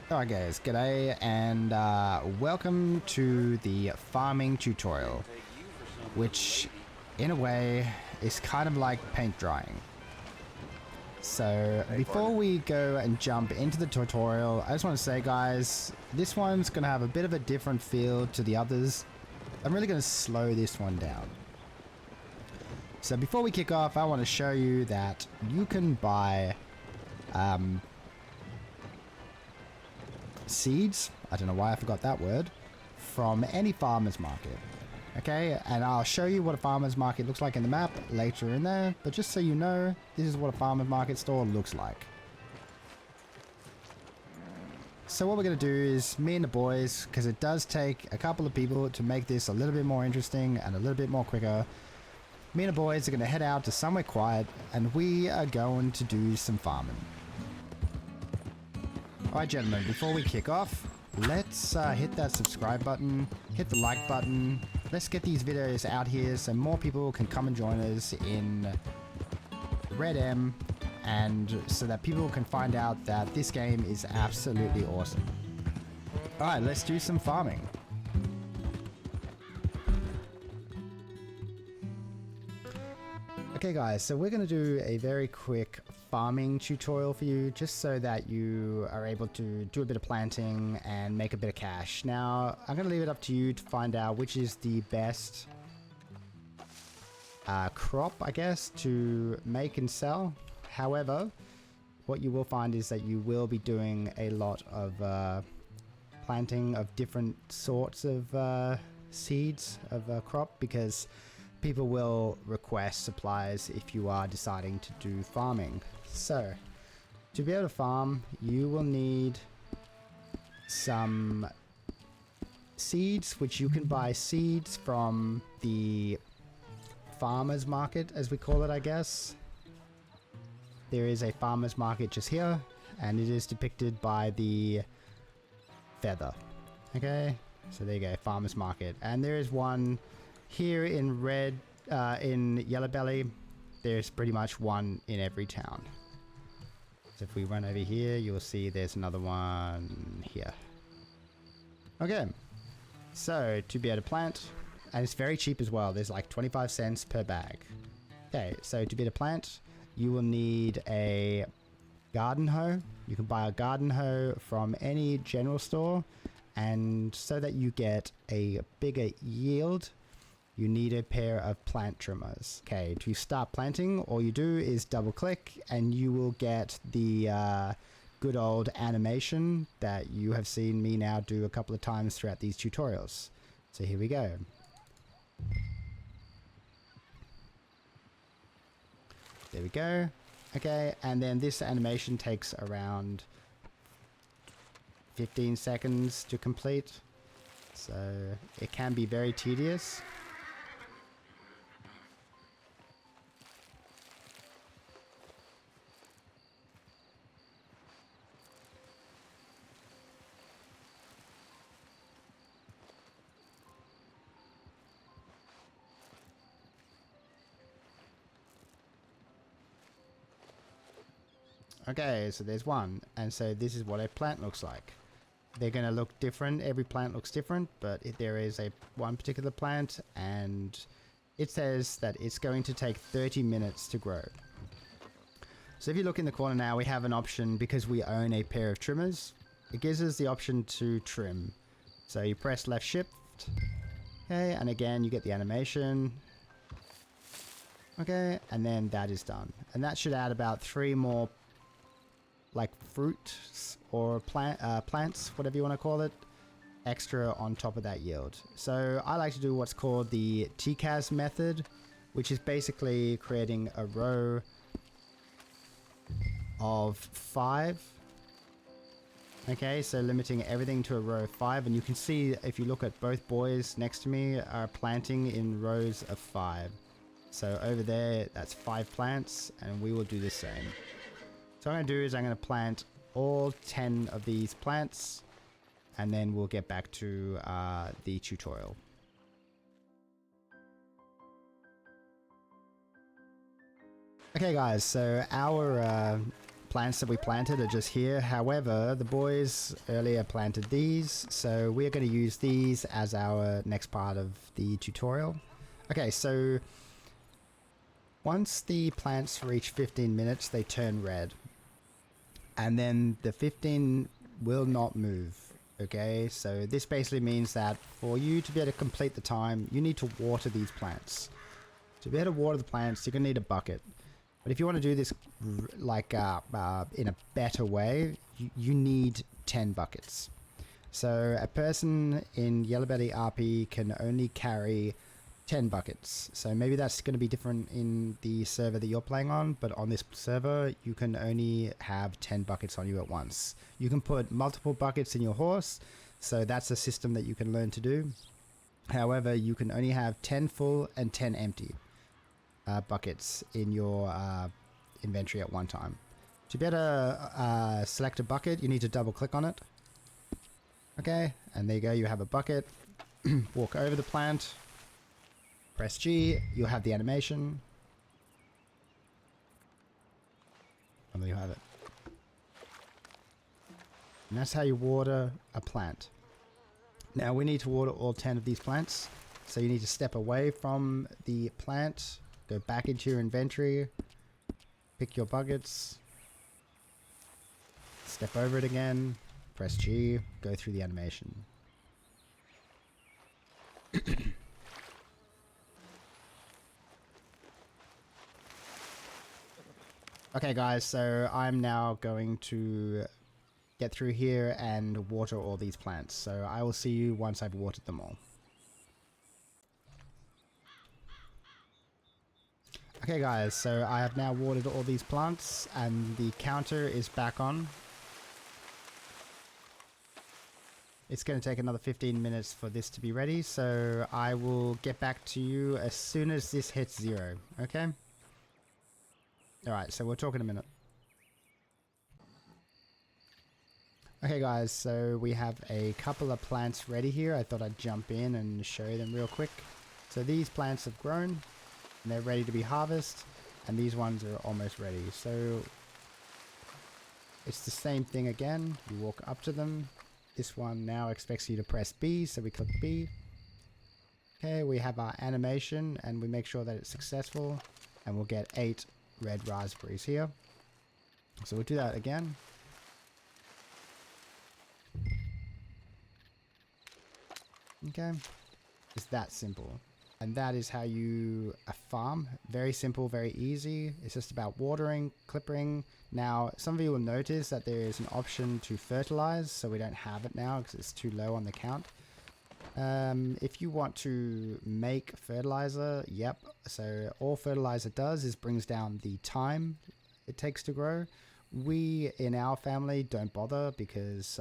Alright guys, g'day and welcome to the farming tutorial, which in a way is kind of like paint drying. So before we go and jump into the tutorial, I just want to say guys, this one's going to have a bit of a different feel to the others. I'm really going to slow this one down. So before we kick off, I want to show you that you can buy seeds, I don't know why I forgot that word, from any farmer's market. Okay, and I'll show you what a farmer's market looks like in the map later in there, but just so you know, this is what a farmer's market store looks like. So what we're going to do is, me and the boys, because it does take a couple of people to make this a little bit more interesting and a little bit more quicker, me and the boys are going to head out to somewhere quiet and we are going to do some farming. Alright gentlemen, before we kick off, let's hit that subscribe button, hit the like button, let's get these videos out here so more people can come and join us in RedM, and so that people can find out that this game is absolutely awesome. Alright, let's do some farming. Okay guys, so we're going to do a very quick farming tutorial for you, just so that you are able to do a bit of planting and make a bit of cash. Now, I'm going to leave it up to you to find out which is the best crop, I guess, to make and sell. However, what you will find is that you will be doing a lot of planting of different sorts of seeds of crop, because people will request supplies if you are deciding to do farming. So, to be able to farm, you will need some seeds, which you can buy seeds from the farmer's market, as we call it, I guess. There is a farmer's market just here, and it is depicted by the feather. Okay, so there you go, farmer's market. And there is one here in in Yella Belly. There's pretty much one in every town. So if we run over here, you'll see there's another one here. Okay, so to be able to plant, and it's very cheap as well, there's like 25 cents per bag. Okay, so to be able to plant, you will need a garden hoe. You can buy a garden hoe from any general store, and so that you get a bigger yield, you need a pair of plant trimmers. Okay, to start planting, all you do is double click and you will get the good old animation that you have seen me now do a couple of times throughout these tutorials. So here we go. There we go. Okay, and then this animation takes around 15 seconds to complete. So it can be very tedious. Okay, so there's one, and so this is what a plant looks like. They're going to look different, every plant looks different, but there is one particular plant, and it says that it's going to take 30 minutes to grow. So if you look in the corner now, we have an option, because we own a pair of trimmers, it gives us the option to trim. So you press left shift, okay, and again you get the animation. Okay, and then that is done. And that should add about 3 more like fruits or plants, whatever you want to call it, extra on top of that yield. So I like to do what's called the TCAS method, which is basically creating a row of 5. Okay, so limiting everything to a row of 5, and you can see if you look at both boys next to me are planting in rows of 5. So over there, that's 5 plants, and we will do the same. So what I'm going to do is I'm going to plant all 10 of these plants, and then we'll get back to the tutorial. Okay guys, so our plants that we planted are just here. However, the boys earlier planted these, so we're going to use these as our next part of the tutorial. Okay, so once the plants reach 15 minutes, they turn red. And then the 15 will not move. Okay, so this basically means that for you to be able to complete the time, you need to water these plants. To be able to water the plants, you're going to need a bucket. But if you want to do this like in a better way, you need 10 buckets. So a person in Yellow Belly RP can only carry 10 buckets. So maybe that's going to be different in the server that you're playing on, but on this server you can only have 10 buckets on you at once. You can put multiple buckets in your horse, so that's a system that you can learn to do. However, you can only have 10 full and 10 empty buckets in your inventory at one time. To be able to select a bucket, you need to double click on it. Okay, and there you go, you have a bucket. Walk over the plant, press G, you'll have the animation. And there you have it. And that's how you water a plant. Now we need to water all 10 of these plants. So you need to step away from the plant, go back into your inventory, pick your buckets, step over it again, press G, go through the animation. Okay guys, so I'm now going to get through here and water all these plants. So I will see you once I've watered them all. Okay guys, so I have now watered all these plants and the counter is back on. It's going to take another 15 minutes for this to be ready, so I will get back to you as soon as this hits 0, okay? Alright, so we'll talk in a minute. Okay guys, so we have a couple of plants ready here. I thought I'd jump in and show them real quick. So these plants have grown and they're ready to be harvested, and these ones are almost ready. So it's the same thing again. You walk up to them. This one now expects you to press B, so we click B. Okay, we have our animation and we make sure that it's successful, and we'll get 8 red raspberries here. So we'll do that again. Okay, it's that simple. And that is how you farm. Very simple, very easy. It's just about watering, clipping. Now, some of you will notice that there is an option to fertilize, so we don't have it now because it's too low on the count. If you want to make fertilizer, yep. So all fertilizer does is brings down the time it takes to grow. We in our family don't bother because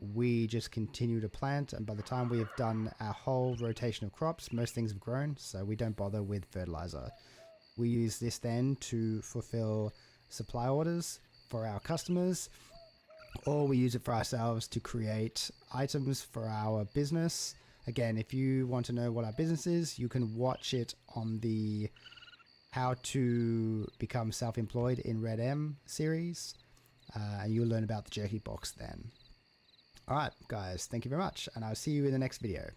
we just continue to plant, and by the time we have done our whole rotation of crops, most things have grown, so we don't bother with fertilizer. We use this then to fulfill supply orders for our customers, or we use it for ourselves to create items for our business. Again, if you want to know what our business is, you can watch it on the How to Become Self-Employed in RedM series, and you'll learn about the jerky box then. Alright guys, thank you very much, and I'll see you in the next video.